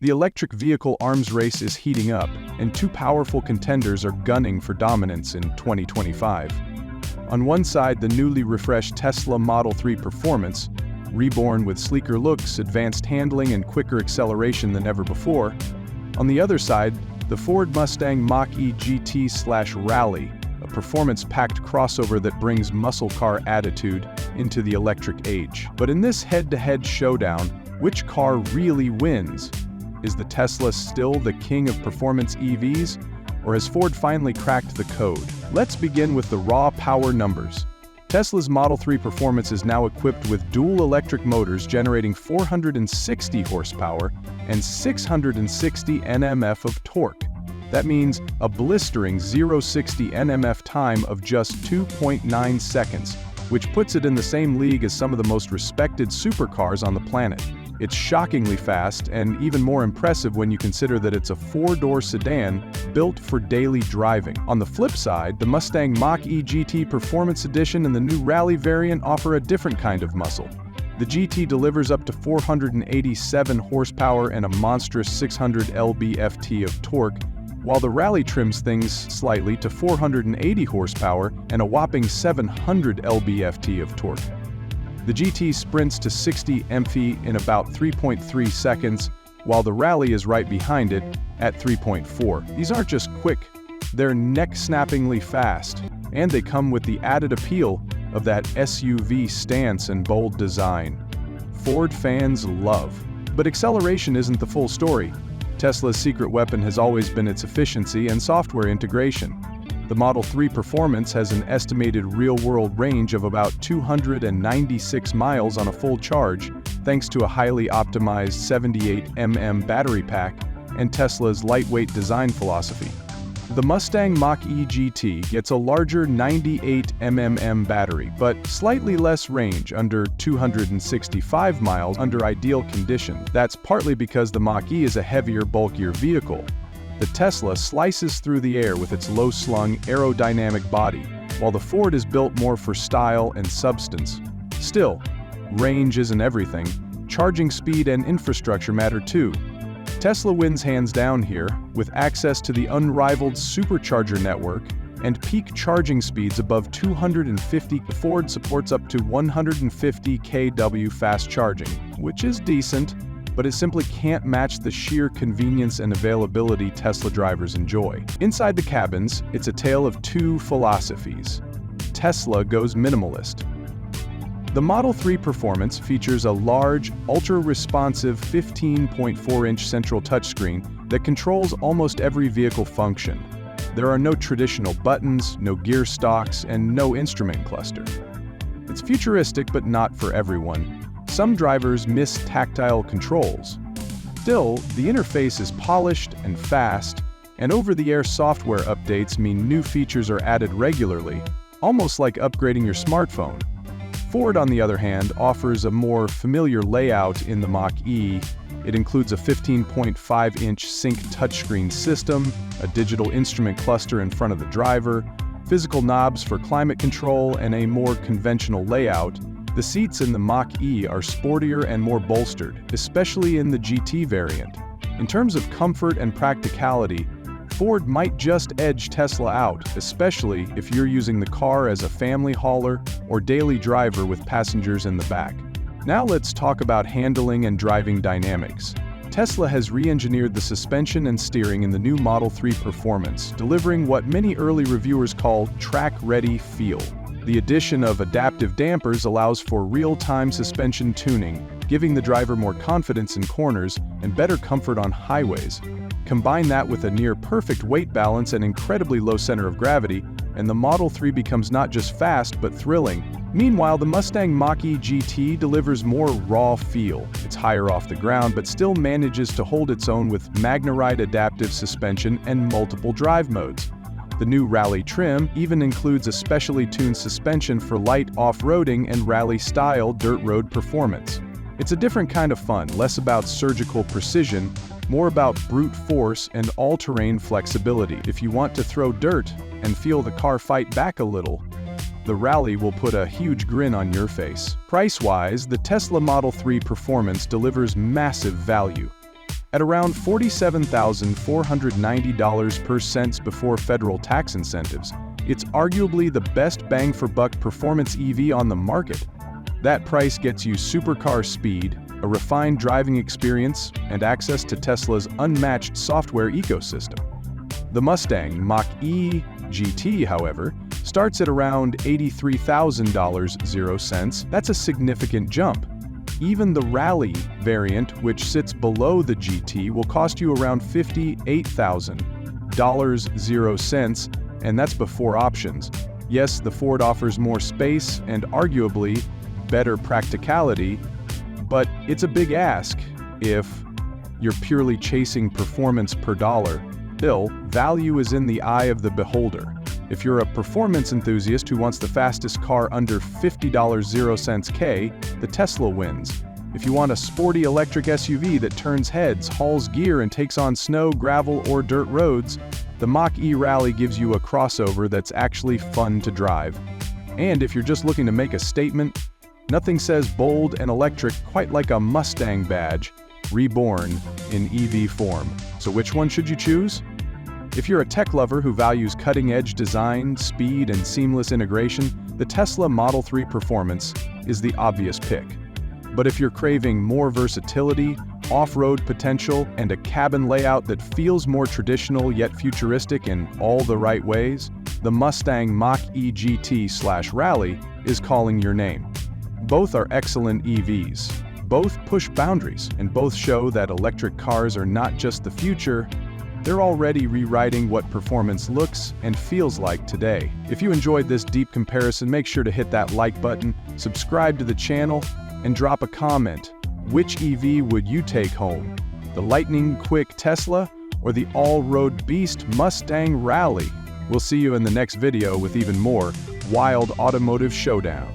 The electric vehicle arms race is heating up, and two powerful contenders are gunning for dominance in 2025. On one side, the newly refreshed Tesla Model 3 Performance, reborn with sleeker looks, advanced handling, and quicker acceleration than ever before. On the other side, the Ford Mustang Mach-E GT/Rally, a performance-packed crossover that brings muscle car attitude into the electric age. But in this head-to-head showdown, which car really wins? Is the Tesla still the king of performance EVs, or has Ford finally cracked the code? Let's begin with the raw power numbers. Tesla's Model 3 Performance is now equipped with dual electric motors generating 460 horsepower and 660 Nm of torque. That means a blistering 0-60 Nm time of just 2.9 seconds, which puts it in the same league as some of the most respected supercars on the planet. It's shockingly fast and even more impressive when you consider that it's a four-door sedan built for daily driving. On the flip side, the Mustang Mach-E GT Performance Edition and the new Rally variant offer a different kind of muscle. The GT delivers up to 487 horsepower and a monstrous 600 lb-ft of torque, while the Rally trims things slightly to 480 horsepower and a whopping 700 lb-ft of torque. The GT sprints to 60 mph in about 3.3 seconds, while the Rally is right behind it at 3.4. These aren't just quick, they're neck-snappingly fast, and they come with the added appeal of that SUV stance and bold design. Ford fans love. But acceleration isn't the full story. Tesla's secret weapon has always been its efficiency and software integration. The Model 3 Performance has an estimated real-world range of about 296 miles on a full charge, thanks to a highly optimized 78 battery pack and Tesla's lightweight design philosophy. The Mustang Mach-E GT gets a larger 98 battery, but slightly less range, under 265 miles under ideal conditions. That's partly because the Mach-E is a heavier, bulkier vehicle. The Tesla slices through the air with its low-slung, aerodynamic body, while the Ford is built more for style and substance. Still, range isn't everything. Charging speed and infrastructure matter too. Tesla wins hands down here, with access to the unrivaled supercharger network and peak charging speeds above 250. The Ford supports up to 150 kW fast charging, which is decent, but it simply can't match the sheer convenience and availability Tesla drivers enjoy. Inside the cabins, it's a tale of two philosophies. Tesla goes minimalist. The Model 3 Performance features a large, ultra-responsive 15.4-inch central touchscreen that controls almost every vehicle function. There are no traditional buttons, no gear stalks, and no instrument cluster. It's futuristic, but not for everyone. Some drivers miss tactile controls. Still, the interface is polished and fast, and over-the-air software updates mean new features are added regularly, almost like upgrading your smartphone. Ford, on the other hand, offers a more familiar layout in the Mach-E. It includes a 15.5-inch sync touchscreen system, a digital instrument cluster in front of the driver, physical knobs for climate control, and a more conventional layout. The seats in the Mach-E are sportier and more bolstered, especially in the GT variant. In terms of comfort and practicality, Ford might just edge Tesla out, especially if you're using the car as a family hauler or daily driver with passengers in the back. Now let's talk about handling and driving dynamics. Tesla has re-engineered the suspension and steering in the new Model 3 Performance, delivering what many early reviewers call track-ready feel. The addition of adaptive dampers allows for real-time suspension tuning, giving the driver more confidence in corners and better comfort on highways. Combine that with a near-perfect weight balance and incredibly low center of gravity, and the Model 3 becomes not just fast but thrilling. Meanwhile, the Mustang Mach-E GT delivers more raw feel. It's higher off the ground but still manages to hold its own with Magnerite adaptive suspension and multiple drive modes. The new Rally trim even includes a specially tuned suspension for light off-roading and rally-style dirt road performance. It's a different kind of fun, less about surgical precision, more about brute force and all-terrain flexibility. If you want to throw dirt and feel the car fight back a little, the Rally will put a huge grin on your face. Price-wise, the Tesla Model 3 Performance delivers massive value. At around $47,490 per cents before federal tax incentives, it's arguably the best bang-for-buck performance EV on the market. That price gets you supercar speed, a refined driving experience, and access to Tesla's unmatched software ecosystem. The Mustang Mach-E GT, however, starts at around $83,000. That's a significant jump. Even the Rally variant, which sits below the GT, will cost you around $58,000, and that's before options. Yes, the Ford offers more space and arguably better practicality, but it's a big ask if you're purely chasing performance per dollar. Still, value is in the eye of the beholder. If you're a performance enthusiast who wants the fastest car under $50,000, the Tesla wins. If you want a sporty electric SUV that turns heads, hauls gear, and takes on snow, gravel, or dirt roads, the Mach-E Rally gives you a crossover that's actually fun to drive. And if you're just looking to make a statement, nothing says bold and electric quite like a Mustang badge, reborn in EV form. So which one should you choose? If you're a tech lover who values cutting-edge design, speed, and seamless integration, the Tesla Model 3 Performance is the obvious pick. But if you're craving more versatility, off-road potential, and a cabin layout that feels more traditional yet futuristic in all the right ways, the Mustang Mach-E GT/Rally is calling your name. Both are excellent EVs. Both push boundaries, and both show that electric cars are not just the future, they're already rewriting what performance looks and feels like today. If you enjoyed this deep comparison, make sure to hit that like button, subscribe to the channel, and drop a comment. Which EV would you take home? The lightning-quick Tesla or the all-road beast Mustang Rally? We'll see you in the next video with even more wild automotive showdown.